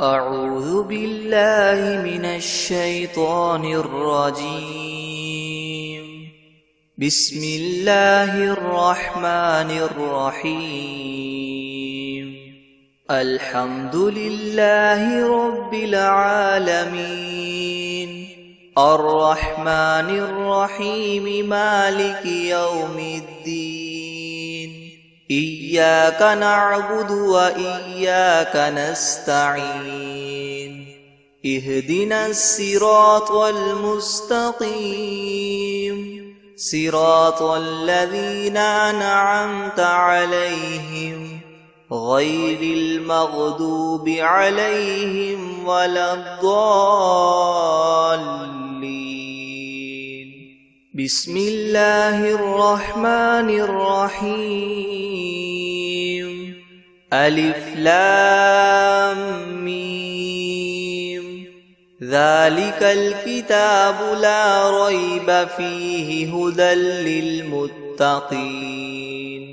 أعوذ بالله من الشيطان الرجيم. بسم الله الرحمن الرحيم. الحمد لله رب العالمين، الرحمن الرحيم، مالك يوم الدين. إياك نعبد وإياك نستعين. اهدنا الصراط المستقيم، صراط الذين أنعمت عليهم غير المغضوب عليهم ولا الضالين. بسم الله الرحمن الرحيم. ألف لام ميم. ذلك الكتاب لا ريب فيه هدى للمتقين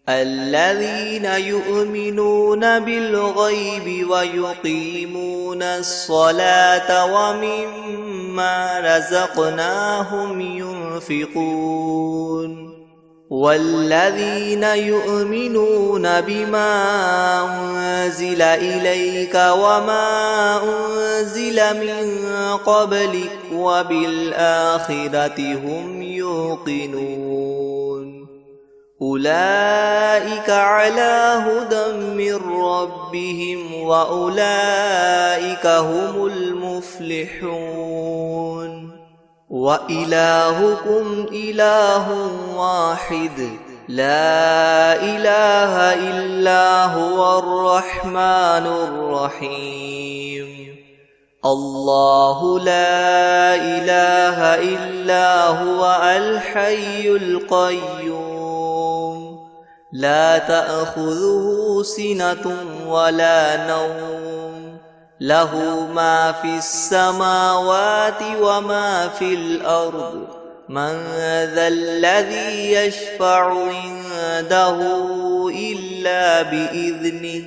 الذين يؤمنون بالغيب ويقيمون الصلاة ومما رزقناهم ينفقون والذين يؤمنون بما أنزل إليك وما أنزل من قبلك وبالآخرة هم يوقنون أولئك على هدى من ربهم وأولئك هم المفلحون. وإلهكم إله واحد لا إله إلا هو الرحمن الرحيم. الله لا إله إلا هو الحي القيوم لا تأخذه سنة ولا نوم له ما في السماوات وما في الأرض من ذا الذي يشفع عنده إلا بإذنه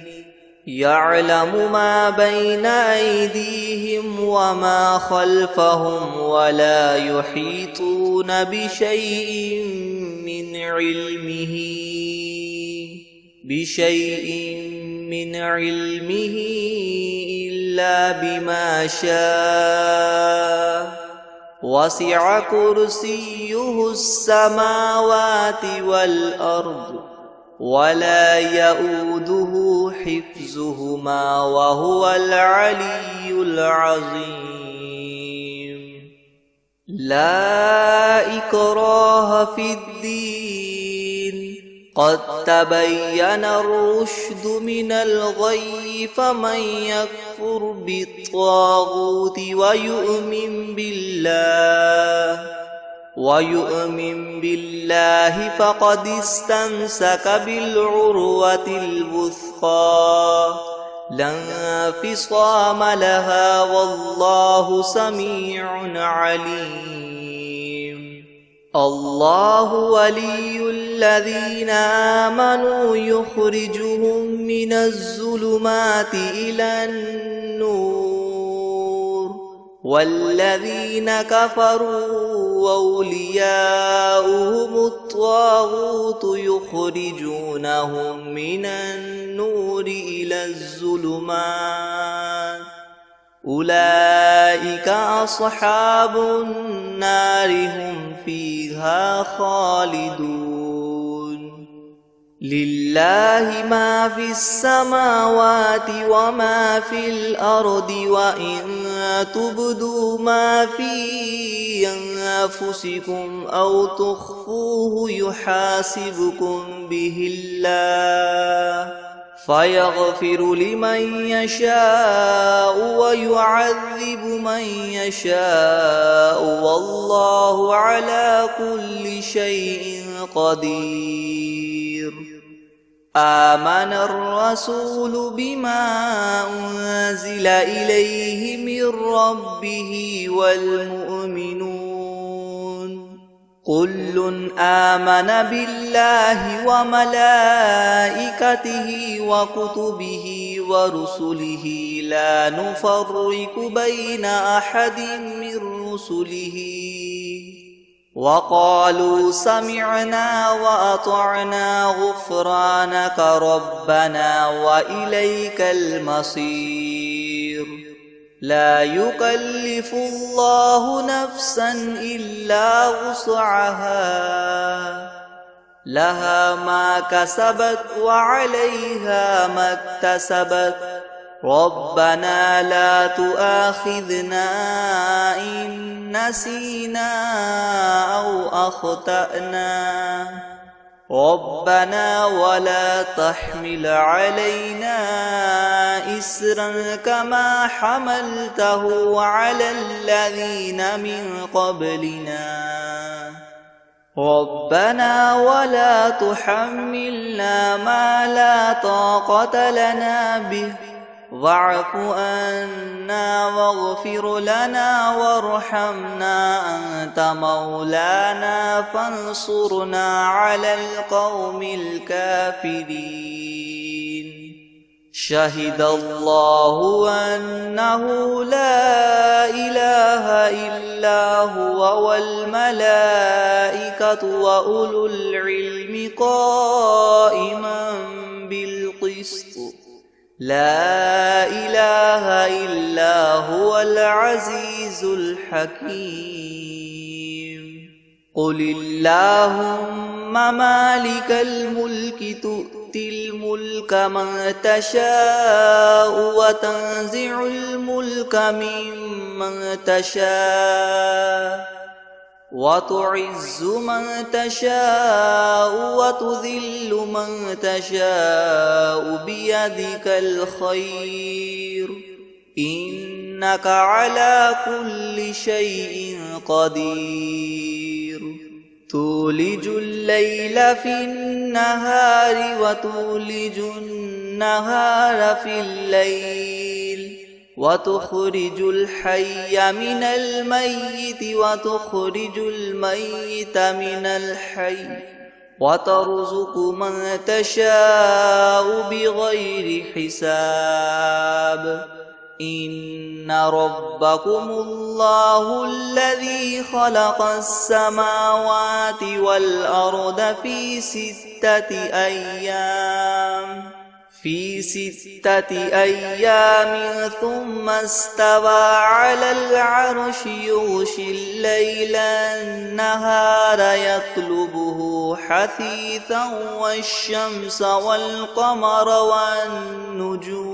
يعلم ما بين أيديهم وما خلفهم ولا يحيطون بشيء من علمه إلا بما شاء وسع كرسيه السماوات والأرض ولا يؤوده حفظهما وهو العلي العظيم. لا إكراه في الدين قد تبين الرشد من الغي فمن يكفر بالطاغوت ويؤمن بالله فقد استمسك بالعروة الوثقى لا انفصام لها والله سميع عليم. الله ولي الذين آمنوا يخرجهم من الظلمات إلى النور والذين كفروا أولياؤهم الطاغوت يخرجونهم من النور إلى الظلمات أولئك أصحاب النار هم فيها خالدون. لله ما في السماوات وما في الأرض وإن تبدوا ما في أنفسكم أو تخفوه يحاسبكم به الله فيغفر لمن يشاء ويعذب من يشاء والله على كل شيء قدير. آمن الرسول بما أنزل إليه من ربه والمؤمنون كل آمن بالله وملائكته وكتبه ورسله لا نفرق بين أحد من رسله وقالوا سمعنا وأطعنا غفرانك ربنا وإليك المصير لا يكلف الله نفسا إلا وسعها لها ما كسبت وعليها ما اكتسبت ربنا لا تؤاخذنا إن نسينا أو أخطأنا ربنا ولا تحمل علينا إسرا كما حملته على الذين من قبلنا ربنا ولا تحملنا ما لا طاقة لنا به واعف عنا واغفر لنا وارحمنا أنت مولانا فانصرنا على القوم الكافرين شهد الله أنه لا إله إلا هو والملائكة وأولو العلم قائما بالقسط لا إله إلا هو العزيز الحكيم قل اللهم مالك الملك تؤتي الملك من تشاء وتنزع الملك ممن تشاء وتعز من تشاء وتذل من تشاء بيدك الخير إنك على كل شيء قدير تولج الليل في النهار وتولج النهار في الليل وتخرج الحي من الميت وتخرج الميت من الحي وترزق من تشاء بغير حساب إن ربكم الله الذي خلق السماوات والأرض في 6 أيام ثم استوى على العرش يغشي الليل النهار يطلبه حثيثا والشمس والقمر والنجوم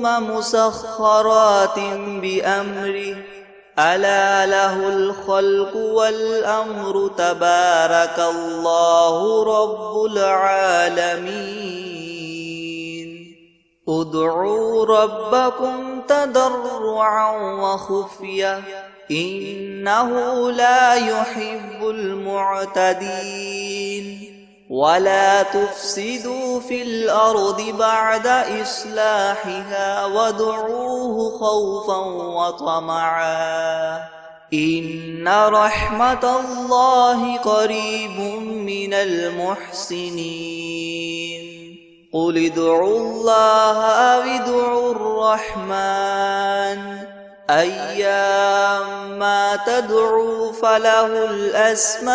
مسخرات بأمره ألا له الخلق والأمر تبارك الله رب العالمين ادعوا ربكم تضرعا وخفية إنه لا يحب المعتدين ولا تفسدوا في الأرض بعد إصلاحها وادعوه خوفا وطمعا إن رحمة الله قريب من المحسنين قل ادعوا الله أو ادعوا الرحمن أيما تدعوا فله الأسماء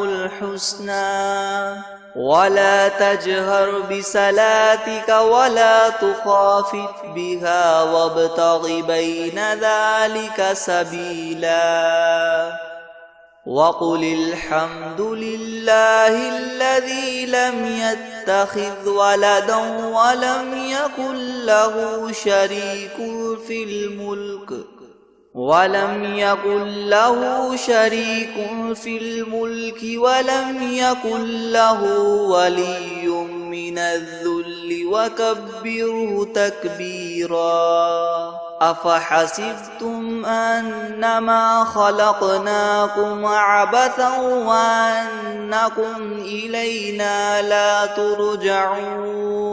الحسنى ولا تجهر بصلاتك ولا تخافت بها وابتغ بين ذلك سبيلا وقل الحمد لله الذي لم يتخذ ولدا ولم يكن له شريك في الملك ولم يكن له ولي من الذل وكبره تكبيرا أفحسبتم أنما خلقناكم عبثا وأنكم إلينا لا ترجعون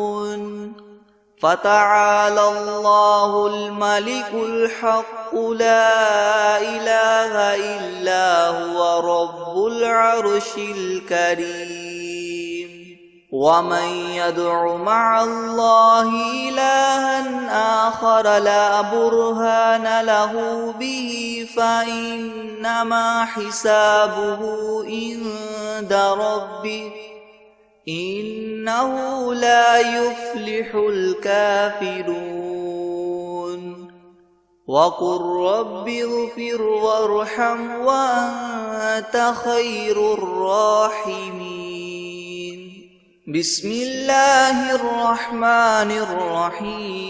فتعالى الله الملك الحق لا إله إلا هو رب العرش الكريم ومن يدع مع الله إلها آخر لا برهان له به فإنما حسابه عند ربه إنه لا يفلح الكافرون وقل رب اغفر وارحم وأنت خير الراحمين بسم الله الرحمن الرحيم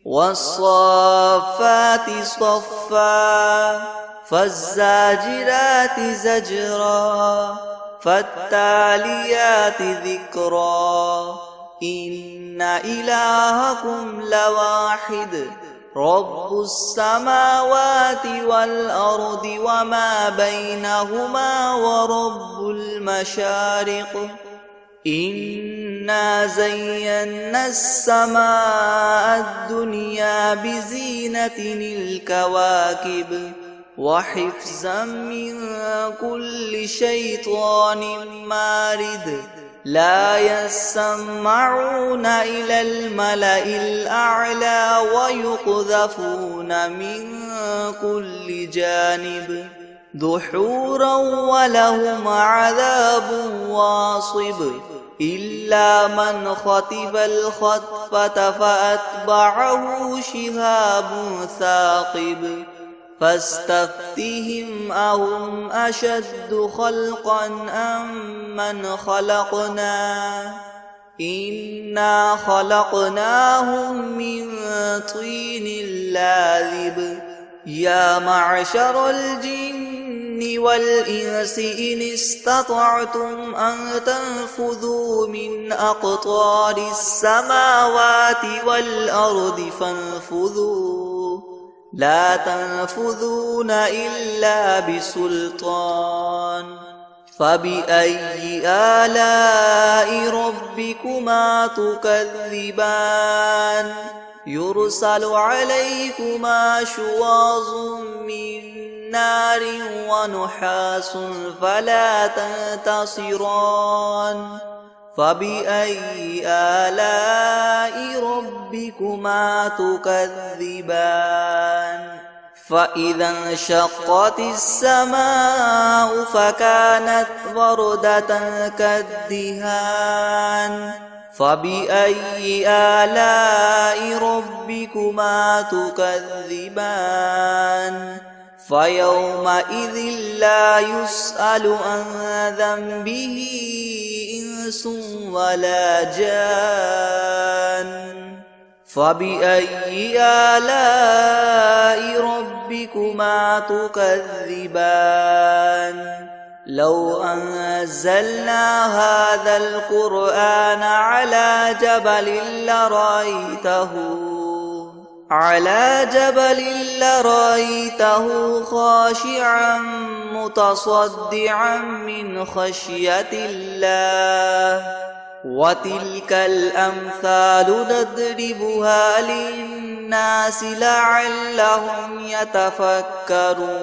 والصافات صفا فالزاجرات زجرا فالتاليات ذكرا إن إلهكم لواحد رب السماوات والأرض وما بينهما ورب المشارق إنا زينا السماء الدنيا بزينة الكواكب وحفظا من كل شيطان مارد لا يسمعون إلى الملأ الأعلى ويقذفون من كل جانب دحورا ولهم عذاب واصب إلا من خطف الخطفة فأتبعه شهاب ثاقب فاستفتهم أهم أشد خلقا أم من خلقنا إنا خلقناهم من طين لاذب يا معشر الجن والإنس إن استطعتم أن تنفذوا من أقطار السماوات والأرض فانفذوا لا تنفذون إلا بسلطان فبأي آلاء ربكما تكذبان يرسل عليكما شواظ من نار ونحاس فلا تنتصران فبأي آلاء ربكما تكذبان فإذا انشقت السماء فكانت وردة كالدهان فبأي آلاء ربكما تكذبان فيومئذ لا يسأل عن ذنبه إنس ولا جان فبأي آلاء ربكما تكذبان لو أنزلنا هذا القرآن على جبل لرأيته خاشعا متصدعا من خشية الله وتلك الأمثال نضربها للناس لعلهم يتفكرون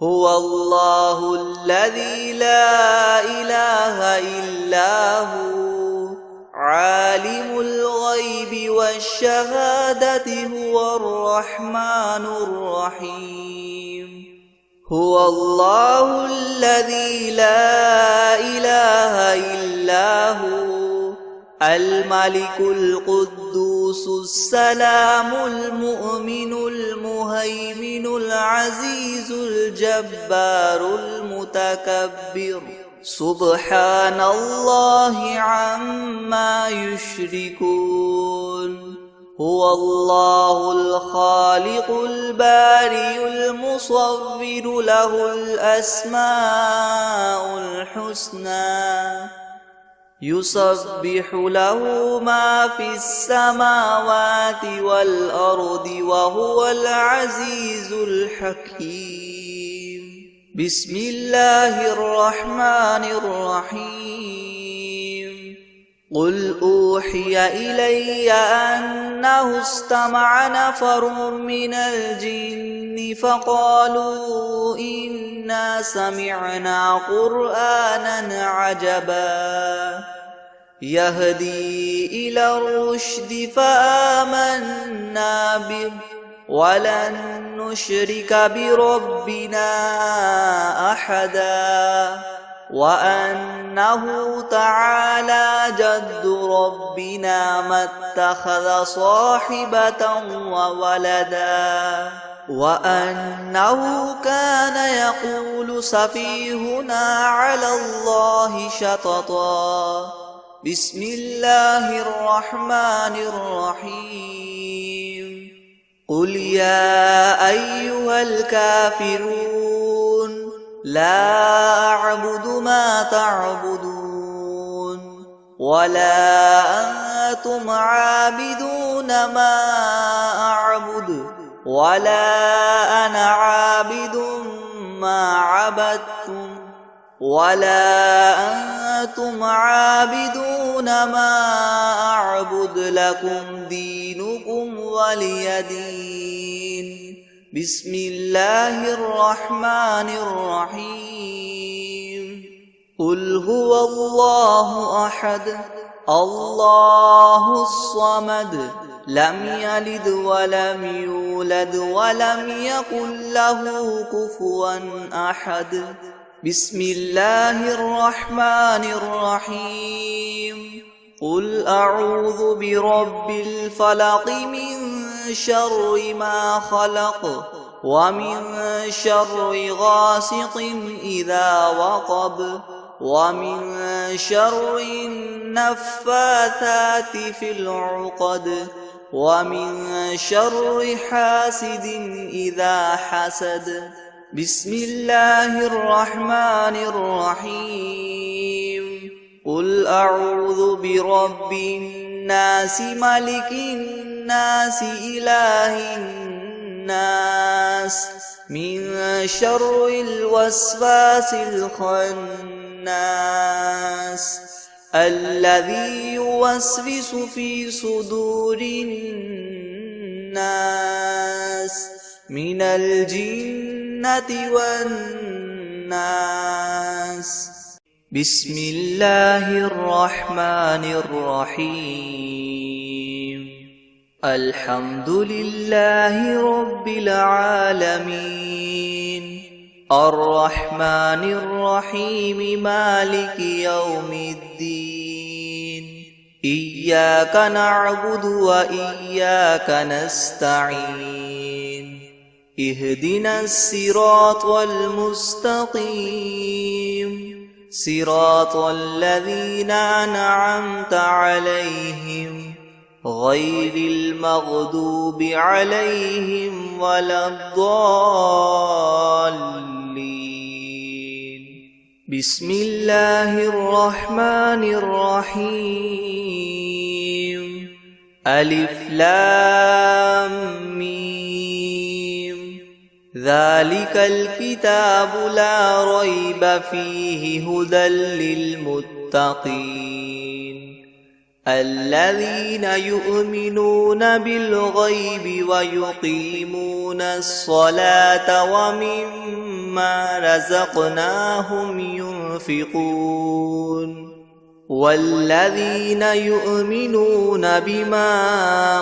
هو الله الذي لا إله إلا هو عالم الغيب والشهادة هو الرحمن الرحيم هو الله الذي لا إله إلا هو الملك القدوس السلام المؤمن المهيمن العزيز الجبار المتكبر سبحان الله عما يشركون هو الله الخالق البارئ المصور له الأسماء الحسنى يسبح له ما في السماوات والأرض وهو العزيز الحكيم بسم الله الرحمن الرحيم قل أوحي إلي أنه استمع نفر من الجن فقالوا إنا سمعنا قرآنا عجبا يهدي إلى الرشد فآمنا به ولن نشرك بربنا أحدا وأنه تعالى جد ربنا ما اتخذ صاحبة وولدا وأنه كان يقول سفيهنا على الله شططا بسم الله الرحمن الرحيم قل يا أيها الكافرون لا أعبد ما تعبدون ولا أنتم عابدون ما أعبد ولا أنا عابد ما عبدتم ولا أنتم عابدون ما أعبد لكم دينكم ولي دين بسم الله الرحمن الرحيم قل هو الله أحد الله الصمد لم يلد ولم يولد ولم يكن له كفوا أحد بسم الله الرحمن الرحيم قل أعوذ برب الفلق من شر ما خلق ومن شر غاسق إذا وقب ومن شر النفاثات في العقد ومن شر حاسد إذا حسد بسم الله الرحمن الرحيم قل أعوذ برب الناس ملك الناس إله الناس من شر الوسواس الخناس الذي يوسوس في صدور الناس من الجنة والناس بسم الله الرحمن الرحيم الحمد لله رب العالمين الرحمن الرحيم مالك يوم الدين إياك نعبد وإياك نستعين اهدنا الصراط المستقيم صراط الذين أنعمت عليهم غير المغضوب عليهم ولا الضالين بسم الله الرحمن الرحيم ألف لام ميم ذلك الكتاب لا ريب فيه هدى للمتقين الذين يؤمنون بالغيب ويقيمون الصلاة ومما رزقناهم ينفقون والذين يؤمنون بما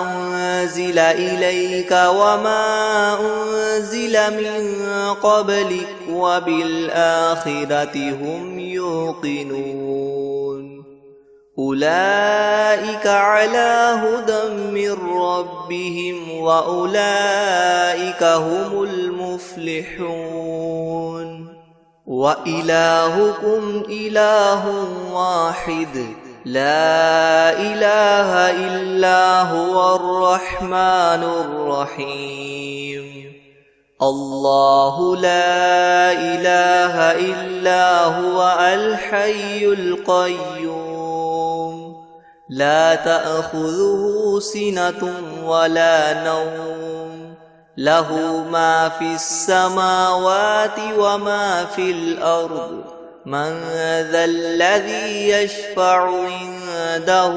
أنزل إليك وما أنزل من قبلك وبالآخرة هم يوقنون أولئك على هدى من ربهم وأولئك هم المفلحون وإلهكم إله واحد لا إله إلا هو الرحمن الرحيم الله لا إله إلا هو الحي القيوم لا تأخذه سنة ولا نوم له ما في السماوات وما في الأرض من ذا الذي يشفع عنده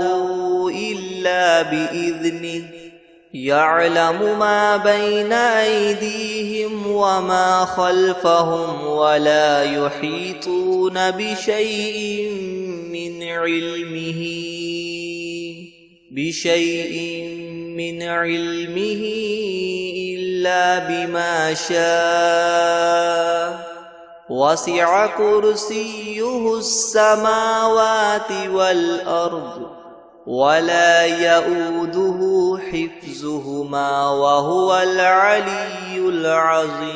إلا بإذنه يعلم ما بين أيديهم وما خلفهم ولا يحيطون بشيء من علمه إلا بما شاء وسع كرسيه السماوات والأرض ولا يؤوده حفظهما وهو العلي العظيم.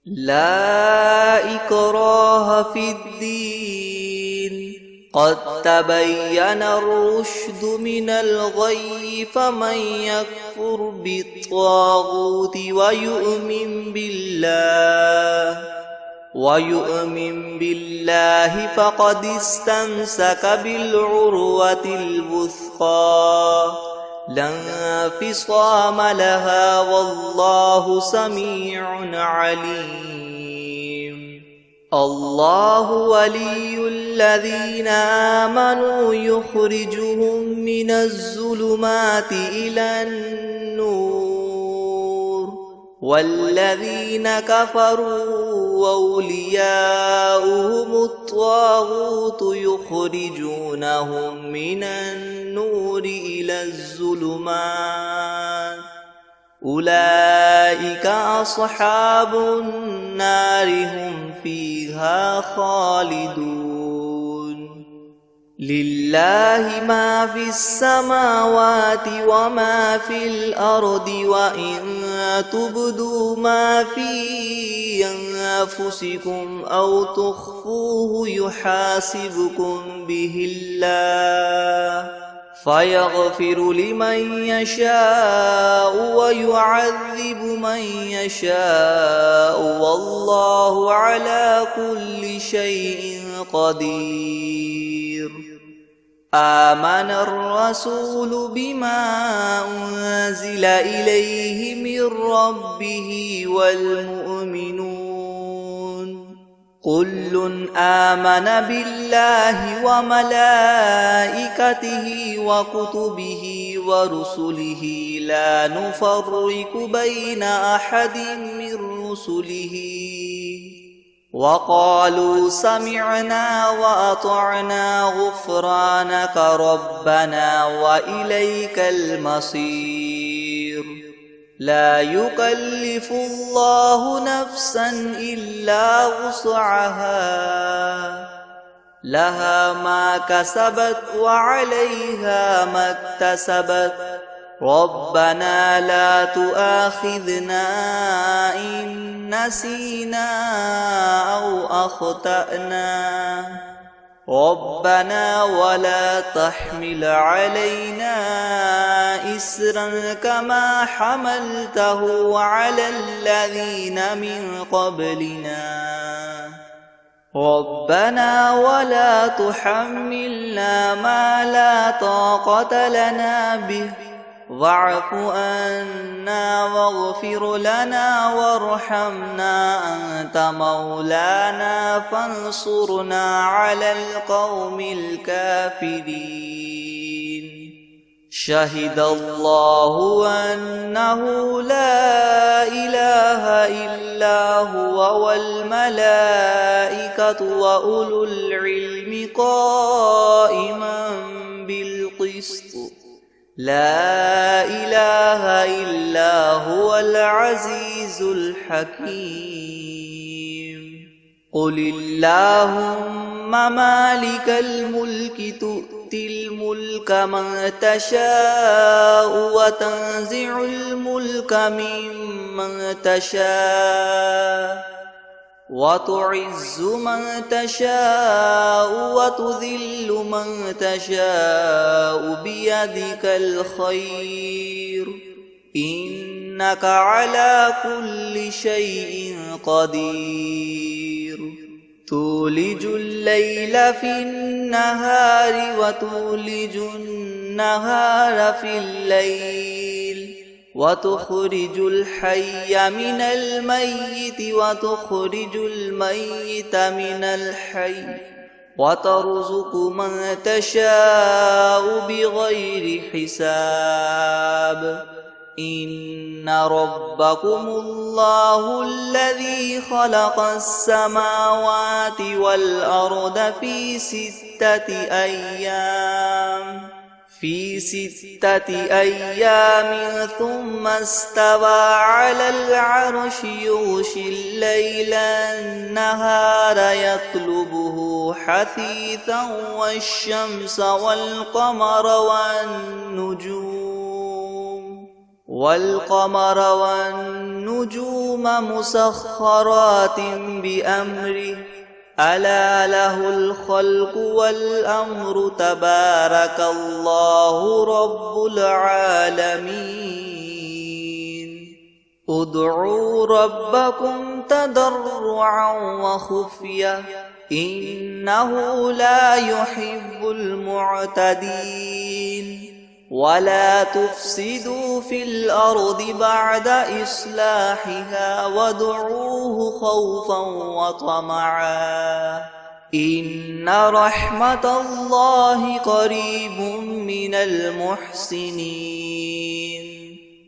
لا إكراه في الدين قد تبين الرشد من الغي فمن يكفر بالطاغوت ويؤمن بالله فقد استمسك بالعروة الوثقى لا انفصام لها والله سميع عليم. الله ولي الذين آمنوا يخرجهم من الظلمات إلى النور والذين كفروا أولياؤهم الطاغوت يخرجونهم من النور إلى الظلمات أولئك أصحاب النار هم فيها خالدون. لله ما في السماوات وما في الأرض وإن تبدوا ما في أنفسكم أو تخفوه يحاسبكم به الله فيغفر لمن يشاء ويعذب من يشاء والله على كل شيء قدير. آمن الرسول بما أنزل إليه من ربه والمؤمنون كل آمن بالله وملائكته وكتبه ورسله لا نفرق بين أحد من رسله وقالوا سمعنا وأطعنا غفرانك ربنا وإليك المصير. لا يكلف الله نفسا إلا وسعها لها ما كسبت وعليها ما اكتسبت ربنا لا تؤاخذنا إن نسينا أو أخطأنا ربنا ولا تحمل علينا إسرا كما حملته على الذين من قبلنا ربنا ولا تحملنا ما لا طاقة لنا به واعف عنا واغفر لنا وارحمنا أنت مولانا فانصرنا على القوم الكافرين. شهد الله أنه لا إله إلا هو والملائكة وأولو العلم قائما بالقسط لا إله إلا هو العزيز الحكيم. قل اللهم مالك الملك تؤتي الملك من تشاء وتنزع الملك ممن تشاء وتعز من تشاء وتذل من تشاء بيدك الخير إنك على كل شيء قدير. تولج الليل في النهار وتولج النهار في الليل وتخرج الحي من الميت وتخرج الميت من الحي وترزق من تشاء بغير حساب إن ربكم الله الذي خلق السماوات والأرض في ستة أيام ثم استوى على العرش يغشي الليل النهار يطلبه حثيثا والشمس والقمر والنجوم مسخرات بأمره ألا له الخلق والأمر تبارك الله رب العالمين ادعوا ربكم تضرعا وخفية إنه لا يحب المعتدين ولا تفسدوا في الأرض بعد إصلاحها وادعوه خوفا وطمعا إن رحمة الله قريب من المحسنين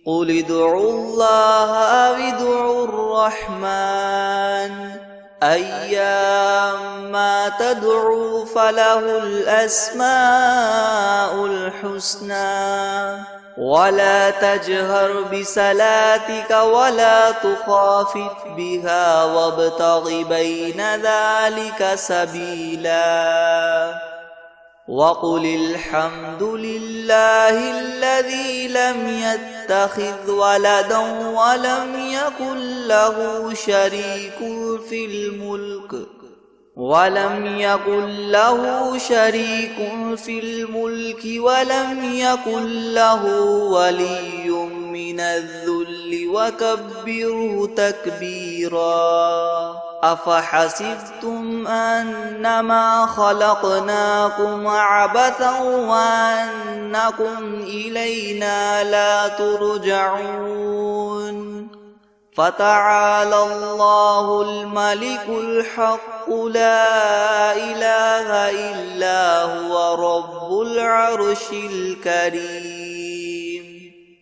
قل ادعوا الله أو ادعوا الرحمن أيما تدعوا فله الأسماء الحسنى ولا تجهر بصلاتك ولا تخافت بها وابتغ بين ذلك سبيلا وقل الحمد لله الذي لم يتخذ ولدا ولم يكن له شريك في الملك ولم يكن له ولي من الذل وكبره تكبيرا أفحسبتم أنما خلقناكم عبثا وأنكم إلينا لا ترجعون فتعالى الله الملك الحق لا إله إلا هو رب العرش الكريم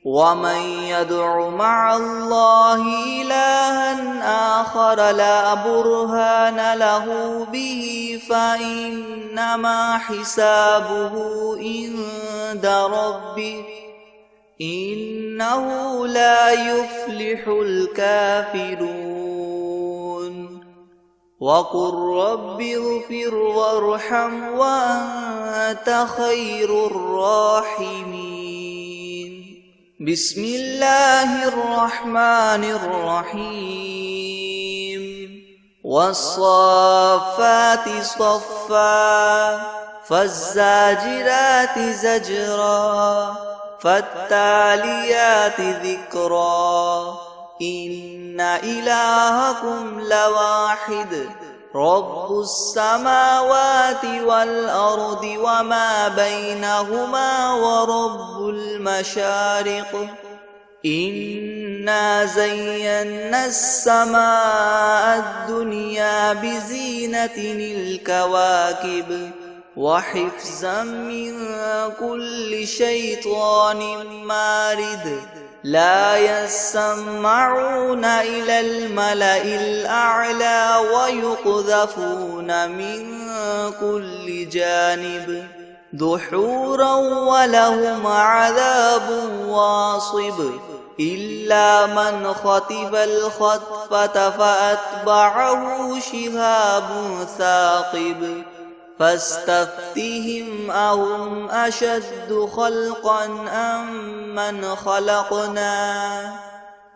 ومن يدع مع الله إلها آخر لا برهان له به فإنما حسابه عند ربه إنه لا يفلح الكافرون وقل رب اغفر وارحم وأنت خير الراحمين بسم الله الرحمن الرحيم والصافات صفا فالزاجرات زجرا فالتاليات ذكرا إن إلهكم لواحد رب السماوات والأرض وما بينهما ورب المشارق إنا زينا السماء الدنيا بزينة الكواكب وحفظا من كل شيطان مارد لا يسمعون إلى الملأ الأعلى ويقذفون من كل جانب دحورا ولهم عذاب واصب إلا من خطف الخطفة فأتبعه شهاب ثاقب فاستفتهم أهم أشد خلقا أم من خلقنا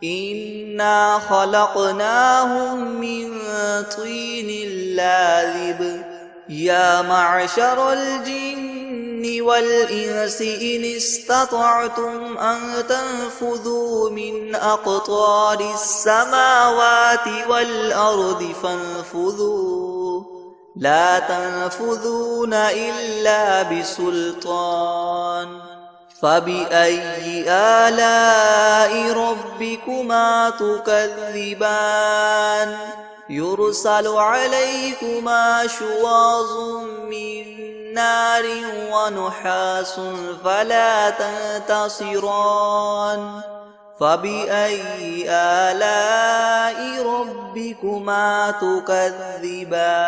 إنا خلقناهم من طين لاذب يا معشر الجن والإنس إن استطعتم أن تنفذوا من أقطار السماوات والأرض فانفذوا لا تنفذون إلا بسلطان فبأي آلاء ربكما تكذبان يرسل عليكما شواظ من نار ونحاس فلا تنتصران فبأي آلاء ربكما تكذبان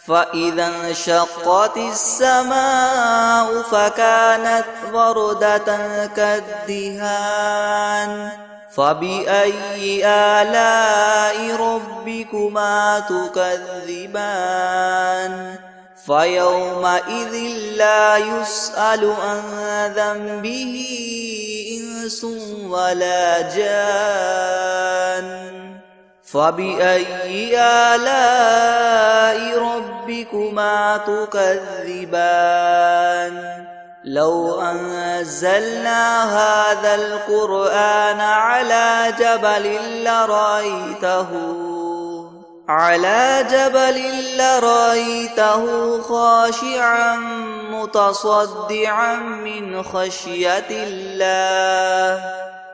فإذا انشقت السماء فكانت وردة كالدهان فبأي آلاء ربكما تكذبان فيومئذ لا يسأل عن ذنبه إنس ولا جان فبأي آلاء ربكما تكذبان لو أنزلنا هذا القرآن على جبل لرأيته خاشعا متصدعا من خشية الله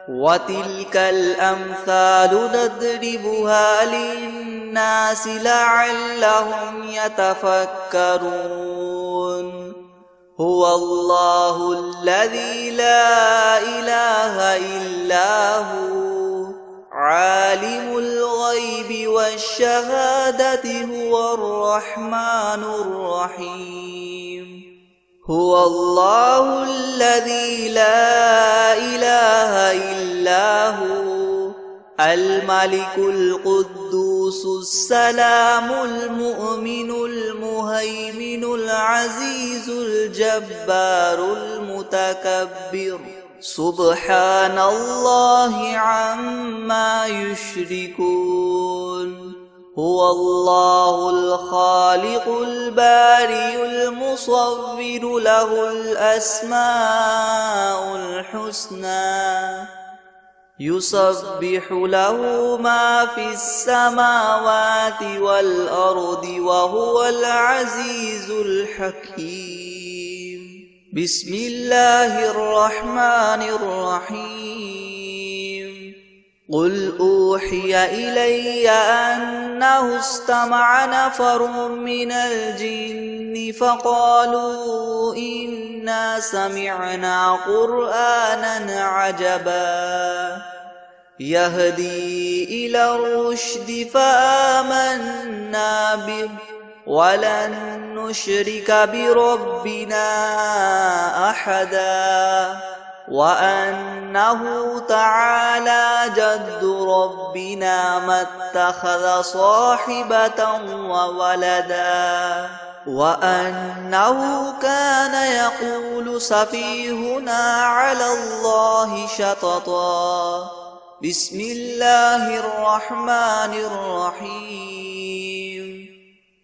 وتلك الأمثال نضربها للناس لعلهم يتفكرون هو الله الذي لا إله إلا هو عالم الغيب والشهادة هو الرحمن الرحيم هو الله الذي لا إله إلا هو الملك القدوس السلام المؤمن المهيمن العزيز الجبار المتكبر سبحان الله عما يشركون هو الله الخالق البارئ المصور له الأسماء الحسنى يسبح له ما في السماوات والأرض وهو العزيز الحكيم بسم الله الرحمن الرحيم قل أوحي إلي أنه استمع نفر من الجن فقالوا إنا سمعنا قرآنا عجبا يهدي إلى الرشد فآمنا به ولن نشرك بربنا أحدا وأنه تعالى جد ربنا ما اتخذ صاحبة وولدا وأنه كان يقول سفيهنا على الله شططا بسم الله الرحمن الرحيم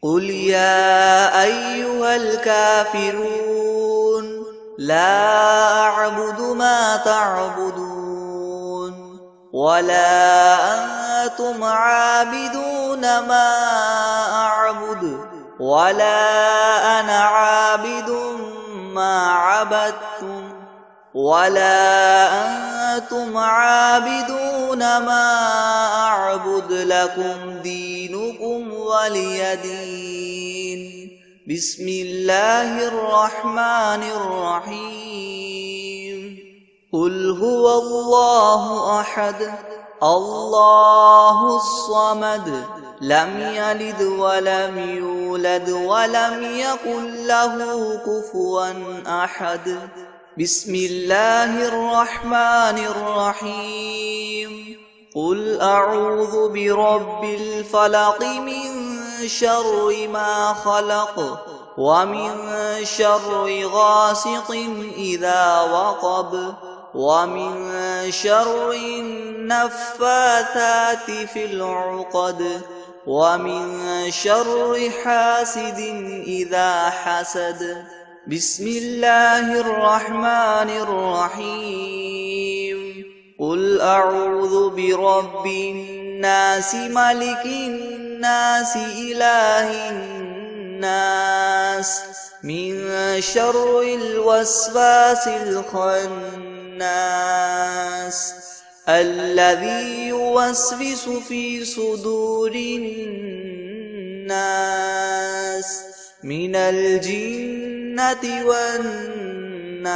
قل يا أيها الكافرون لا أعبد ما تعبدون ولا أنتم عابدون ما أعبد ولا أنا عابد ما عبدتم ولا أنتم عابدون ما أعبد لكم دينكم ولي دين بسم الله الرحمن الرحيم قل هو الله أحد الله الصمد لم يلد ولم يولد ولم يكن له كفوا أحد بسم الله الرحمن الرحيم قل أعوذ برب الفلق من شر ما خلق ومن شر غاسق إذا وقب ومن شر النفاثات في العقد ومن شر حاسد إذا حسد بسم الله الرحمن الرحيم قل أعوذ برب الناس ملك الناس إله الناس من شر الوسواس الخناس الذي يوسوس في صدور الناس من الجنة والناس.